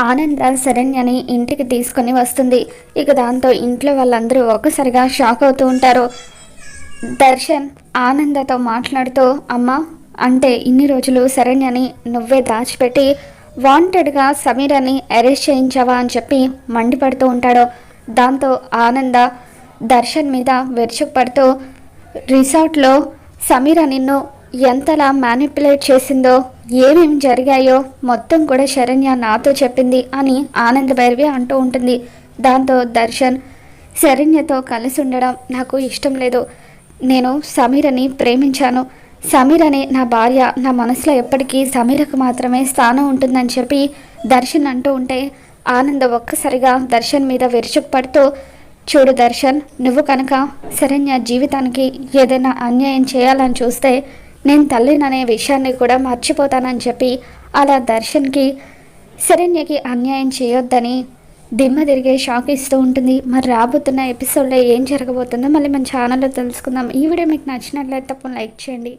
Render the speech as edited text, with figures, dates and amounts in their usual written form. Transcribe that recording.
ఆనంద శరణ్యని ఇంటికి తీసుకొని వస్తుంది. ఇక దాంతో ఇంట్లో వాళ్ళందరూ ఒక్కసారిగా షాక్ అవుతూ ఉంటారు. దర్శన్ ఆనందతో మాట్లాడుతూ, అమ్మ అంటే ఇన్ని రోజులు శరణ్యని నువ్వే దాచిపెట్టి వాంటెడ్గా సమీరని అరెస్ట్ చేయించావా అని చెప్పి మండిపడుతూ ఉంటాడు. దాంతో ఆనంద దర్శన్ మీద విరుచుకుపడుతూ, రిసార్ట్లో సమీర నిన్ను ఎంతలా మ్యానిపులేట్ చేసిందో, ఏమేమి జరిగాయో మొత్తం కూడా శరణ్య నాతో చెప్పింది అని ఆనంద భైరవి అంటూ ఉంటుంది. దాంతో దర్శన్, శరణ్యతో కలిసి ఉండడం నాకు ఇష్టం లేదు, నేను సమీరని ప్రేమించాను, సమీర్ అనే నా భార్య, నా మనసులో ఎప్పటికీ సమీరకు మాత్రమే స్థానం ఉంటుందని చెప్పి దర్శన్ అంటూ ఉంటే ఆనంద ఒక్కసారిగా దర్శన్ మీద విరుచుకుపడుతూ, చూడు దర్శన్, నువ్వు కనుక శరణ్య జీవితానికి ఏదైనా అన్యాయం చేయాలని చూస్తే నేను తల్లిననే విషయాన్ని కూడా మర్చిపోతానని చెప్పి అలా దర్శన్కి శరణ్యకి అన్యాయం చేయొద్దని దిమ్మ తిరిగే షాక్ ఇస్తూ ఉంటుంది. మరి రాబోతున్న ఎపిసోడ్లో ఏం జరగబోతుందో మళ్ళీ మన ఛానల్లో తెలుసుకుందాం. ఈ వీడియో మీకు నచ్చినట్లయితే తప్పకుండా లైక్ చేయండి.